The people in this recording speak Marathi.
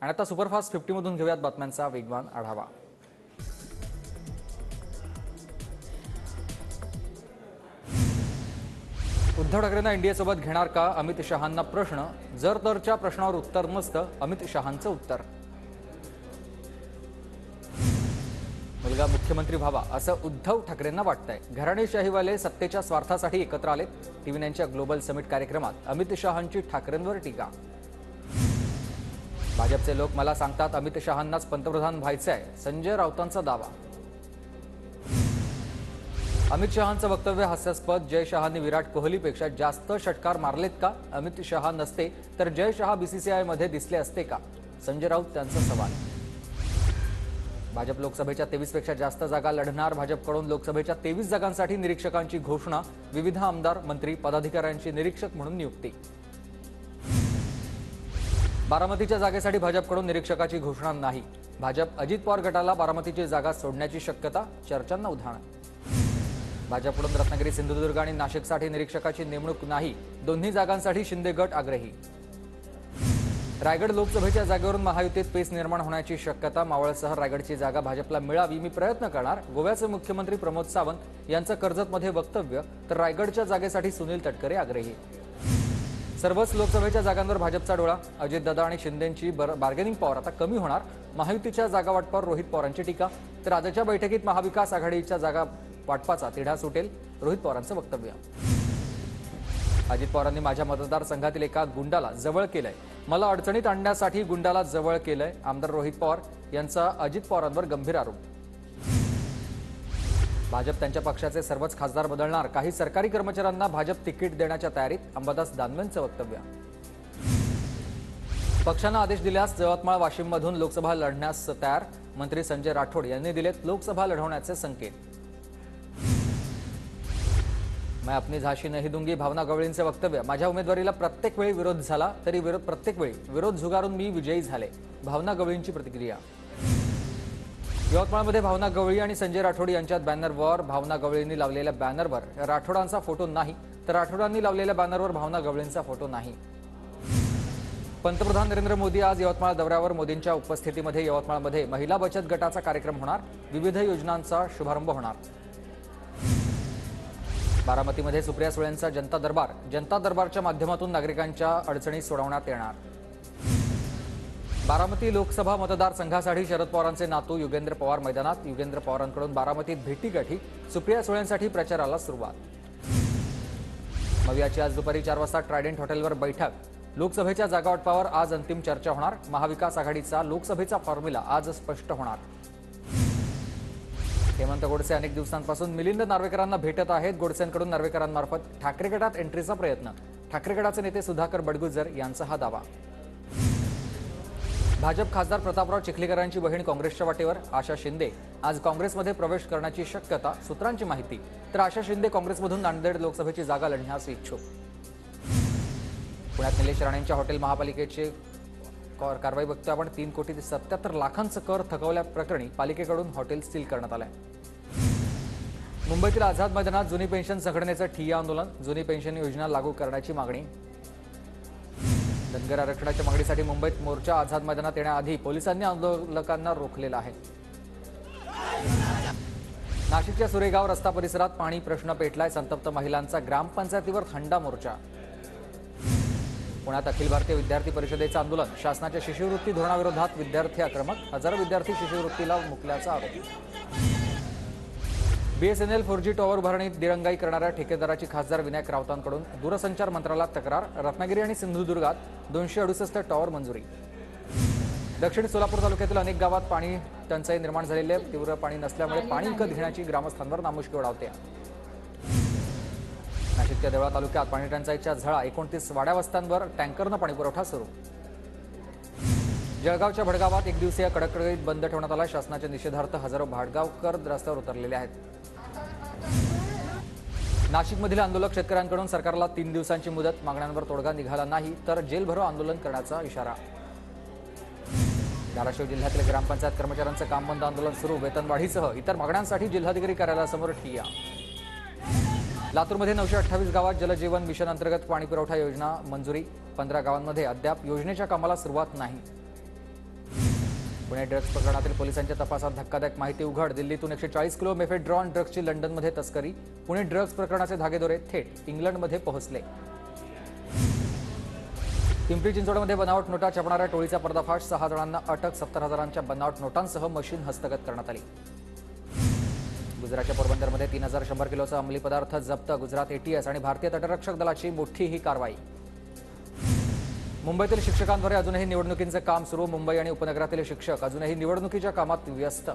आणि आता सुपरफास्ट 50 मधून घेऊयात बातम्यांचा वेगवान आढावा। उद्धव ठाकरेंना इंडियासोबत घेणार का? अमित शहांना प्रश्न। जर तरच्या प्रश्नावर उत्तर नसतं, अमित शहांचं उत्तर। मुलगा मुख्यमंत्री व्हावा असं उद्धव ठाकरेंना वाटतंय। घराणेशाहीवाले सत्तेच्या स्वार्थासाठी एकत्र आले। टीव्ही9च्या ग्लोबल समिट कार्यक्रमात अमित शहांची ठाकरेंवर टीका। भाजपचे लोक मला सांगतात अमित शहांनाच पंतप्रधान व्हायचंय, संजय राऊतांचा दावा। अमित शहांचं वक्तव्य हास्यास्पद। जय शहांनी विराट कोहलीपेक्षा जास्त षटकार मारलेत का? अमित शहा नसते तर जय शहा बीसीसीआय मध्ये दिसले असते का? संजय राऊत यांचा सवाल। भाजप लोकसभेच्या 23 पेक्षा जास्त जागा लढणार। भाजपकडून लोकसभेच्या 23 जागांसाठी निरीक्षकांची घोषणा। विविध आमदार मंत्री पदाधिकाऱ्यांची निरीक्षक म्हणून नियुक्ती। बारामतीच्या जागेसाठी भाजपकडून निरीक्षकाची घोषणा नाही। भाजप अजित पवार गटाला बारामतीची जागा सोडण्याची शक्यता, चर्चांना उधाण। भाजपकडून रत्नागिरी, सिंधुदुर्ग आणि नाशिकसाठी निरीक्षकाची नेमणूक नाही। दोन्ही जागांसाठी शिंदे गट आग्रही। रायगड लोकसभेच्या जागेवरून महायुतीत पेच निर्माण होण्याची शक्यता। मावळसह रायगडची जागा भाजपला मिळावी, मी प्रयत्न करणार। गोव्याचे मुख्यमंत्री प्रमोद सावंत यांचं कर्जतमध्ये वक्तव्य। तर रायगडच्या जागेसाठी सुनील तटकरे आग्रही। सर्वच लोकसभेच्या जागांवर भाजपचा डोळा। अजितदादा आणि शिंदेंची बार्गेनिंग पॉवर आता कमी होणार। महायुतीच्या जागा वाटपावर रोहित पवारांची टीका। तर आजच्या बैठकीत महाविकास आघाडीच्या जागा वाटपाचा तिढा सुटेल, रोहित पवारांचं वक्तव्य। अजित पवारांनी माझ्या मतदारसंघातील एका गुंडाला जवळ केलंय, मला अडचणीत आणण्यासाठी गुंडाला जवळ केलंय। आमदार रोहित पवार यांचा अजित पवारांवर गंभीर आरोप। भाजप त्यांच्या पक्षाचे सर्वच खासदार बदलणार। काही सरकारी कर्मचाऱ्यांना भाजप तिकीट देण्याच्या तयारीत, अंबादास दानवेंचं वक्तव्य। पक्षानं आदेश दिल्यास यवतमाळ वाशिममधून लोकसभा लढण्यास तयार। मंत्री संजय राठोड यांनी दिलेत लोकसभा लढवण्याचे संकेत। मैं अपनी झाशी नहीं दूंगी, भावना गवळींचे वक्तव्य। माझ्या उमेदवारीला प्रत्येक वेळी विरोध झाला तरी प्रत्येक वेळी विरोध झुगारून मी विजयी झाले, भावना गवळींची प्रतिक्रिया। यवतमाळमध्ये भावना गवळी आणि संजय राठोड यांच्यात बॅनर वॉर। भावना गवळींनी लावलेल्या बॅनरवर राठोडांचा फोटो नाही, तर राठोडांनी लावलेल्या बॅनरवर भावना गवळींचा फोटो नाही। पंतप्रधान नरेंद्र मोदी आज यवतमाळ दौऱ्यावर। मोदींच्या उपस्थितीमध्ये यवतमाळमध्ये महिला बचत गटाचा कार्यक्रम होणार। विविध योजनांचा शुभारंभ होणार। बारामतीमध्ये सुप्रिया सुळेंचा जनता दरबार। जनता दरबारच्या माध्यमातून नागरिकांच्या अडचणी सोडवण्यात येणार। बारामती लोकसभा मतदारसंघासाठी शरद पवारांचे नातू युगेंद्र पवार मैदानात। युगेंद्र पवारांकडून बारामतीत भेटीगाठी। सुप्रिया सुळेंसाठी प्रचाराला सुरुवात। मवियाची आज दुपारी 4 वाजता ट्रायडेंट हॉटेलवर बैठक। लोकसभेच्या जागावाटपावर आज अंतिम चर्चा होणार। महाविकास आघाडीचा लोकसभेचा फॉर्म्युला आज स्पष्ट होणार। हेमंत गोडसे अनेक दिवसांपासून मिलिंद नार्वेकरांना भेटत आहेत। गोडसेंकडून नार्वेकरांमार्फत ठाकरे गटात एंट्रीचा प्रयत्न। ठाकरे गटाचे नेते सुधाकर बडगुजर यांचा हा दावा। भाजप खासदार प्रतापराव चिखलीकरांची बहीण काँग्रेसच्या वाटेवर। आशा शिंदे आज काँग्रेसमध्ये प्रवेश करण्याची शक्यता, सूत्रांची माहिती। तर आशा शिंदे काँग्रेसमधून नांदेड लोकसभेची जागा लढण्यास इच्छुक। पुण्यात निलेश राणेंच्या हॉटेल महापालिकेचे कारवाई बघतोय आपण। 3,77,00,000 कर थकवल्याप्रकरणी पालिकेकडून हॉटेल सील करण्यात आलंय। मुंबईतील आझाद मैदानात जुनी पेन्शन संघटनेचं ठिय्या आंदोलन। जुनी पेन्शन योजना लागू करण्याची मागणी। धनगर आरक्षणाच्या मागणीसाठी मुंबईत मोर्चा। आझाद मैदानात येण्याआधी पोलिसांनी आंदोलकांना रोखलेलं आहे। नाशिकच्या सुरेगाव रस्ता परिसरात पाणी प्रश्न पेटलाय। संतप्त महिलांचा ग्रामपंचायतीवर थंडा मोर्चा। पुण्यात अखिल भारतीय विद्यार्थी परिषदेचं आंदोलन। शासनाच्या शिष्यवृत्ती धोरणाविरोधात विद्यार्थी आक्रमक। हजारो विद्यार्थी शिष्यवृत्तीला मुकल्याचा आरोप। बीएसएनएल 4G टॉवर उभारणीत दिरंगाई करणाऱ्या ठेकेदाराची खासदार विनायक राऊतांकडून दूरसंचार मंत्रालयात तक्रार। रत्नागिरी आणि सिंधुदुर्गात 268 टॉवर मंजुरी। दक्षिण सोलापूर तालुक्यातील अनेक गावात पाणी टंचाई निर्माण झालेली आहे। तीव्र पाणी नसल्यामुळे पाणी विकत घेण्याची ग्रामस्थांवर नामुष्की ओढावते। नाशिकच्या देवळा तालुक्यात पाणी टंचाईच्या झळा। 29 वाड्या वस्त्यांवर टँकरनं पाणीपुरवठा सुरू। जळगावच्या भडगावात 1 दिवसीय कडकडीत बंद ठेवण्यात आला। शासनाच्या निषेधार्थ हजारो भाडगावकर रस्त्यावर उतरलेले आहेत। नाशिकमधील आंदोलक शेतकऱ्यांकडून सरकारला 3 दिवसांची मुदत। मागण्यांवर तोडगा निघाला नाही तर जेल भरो आंदोलन करण्याचा इशारा। धाराशिव जिल्ह्यातील ग्रामपंचायत कर्मचाऱ्यांचं काम बंद आंदोलन सुरू। वेतनवाढीसह इतर मागण्यांसाठी जिल्हाधिकारी कार्यालयासमोर ठिय्या। लातूरमध्ये 928 गावात जलजीवन मिशन अंतर्गत पाणीपुरवठा योजना मंजुरी। 15 गावांमध्ये अद्याप योजनेच्या कामाला सुरुवात नाही। पुणे ड्रग्ज प्रकरणातील पोलिसांच्या तपासात धक्कादायक माहिती उघड. दिल्लीतून 140 किलो मेफेड्रॉन ड्रग्जची लंडनमध्ये तस्करी. पुणे ड्रग्ज प्रकरणाचे धागेदोरे थेट इंग्लंडमध्ये पोहोचले. पिंपरी चिंचवडमध्ये बनावट नोटा छापणाऱ्या टोळीचा पर्दाफाश. 6 जणांना अटक. 70,000च्या बनावट नोटांसह मशीन हस्तगत करण्यात आली. गुजरातच्या पोरबंदरमध्ये 3,100 किलोचा अंमली पदार्थ जप्त. गुजरात एटीएस आणि भारतीय तटरक्षक दलाची मोठी ही कारवाई. मुंबईतील शिक्षकांद्वारे अजूनही निवडणुकींचे काम सुरू. मुंबई आणि उपनगरातील शिक्षक अजूनही निवडणुकीच्या कामात व्यस्त.